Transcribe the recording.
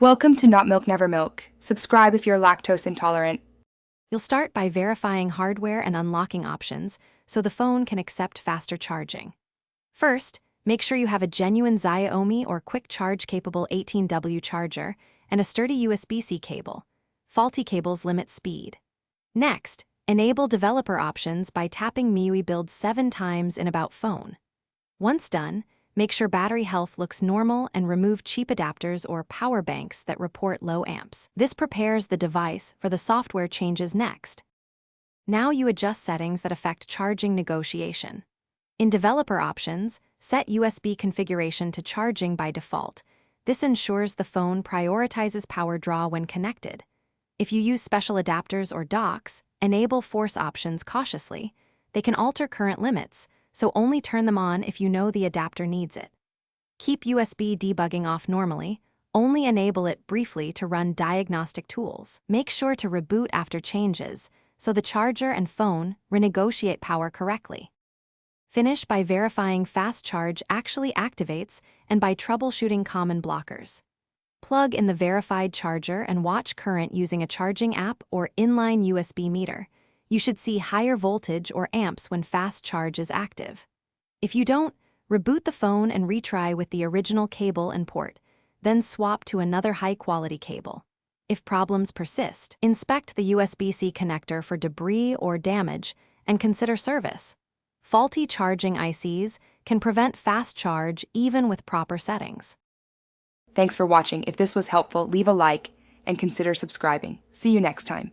Welcome to Not Milk Never Milk. Subscribe if you're lactose intolerant. You'll start by verifying hardware and unlocking options so the phone can accept faster charging. First, make sure you have a genuine Xiaomi or quick charge-capable 18W charger and a sturdy USB-C cable. Faulty cables limit speed. Next, enable developer options by tapping MIUI build 7 times in About Phone. Once done, make sure battery health looks normal and remove cheap adapters or power banks that report low amps. This prepares the device for the software changes next. Now you adjust settings that affect charging negotiation. In developer options, set USB configuration to charging by default. This ensures the phone prioritizes power draw when connected. If you use special adapters or docks, enable force options cautiously. They can alter current limits, so only turn them on if you know the adapter needs it. Keep USB debugging off normally, only enable it briefly to run diagnostic tools. Make sure to reboot after changes, so the charger and phone renegotiate power correctly. Finish by verifying fast charge actually activates and by troubleshooting common blockers. Plug in the verified charger and watch current using a charging app or inline USB meter. You should see higher voltage or amps when fast charge is active. If you don't, reboot the phone and retry with the original cable and port, then swap to another high-quality cable. If problems persist, inspect the USB-C connector for debris or damage and consider service. Faulty charging ICs can prevent fast charge even with proper settings. Thanks for watching. If this was helpful, leave a like and consider subscribing. See you next time.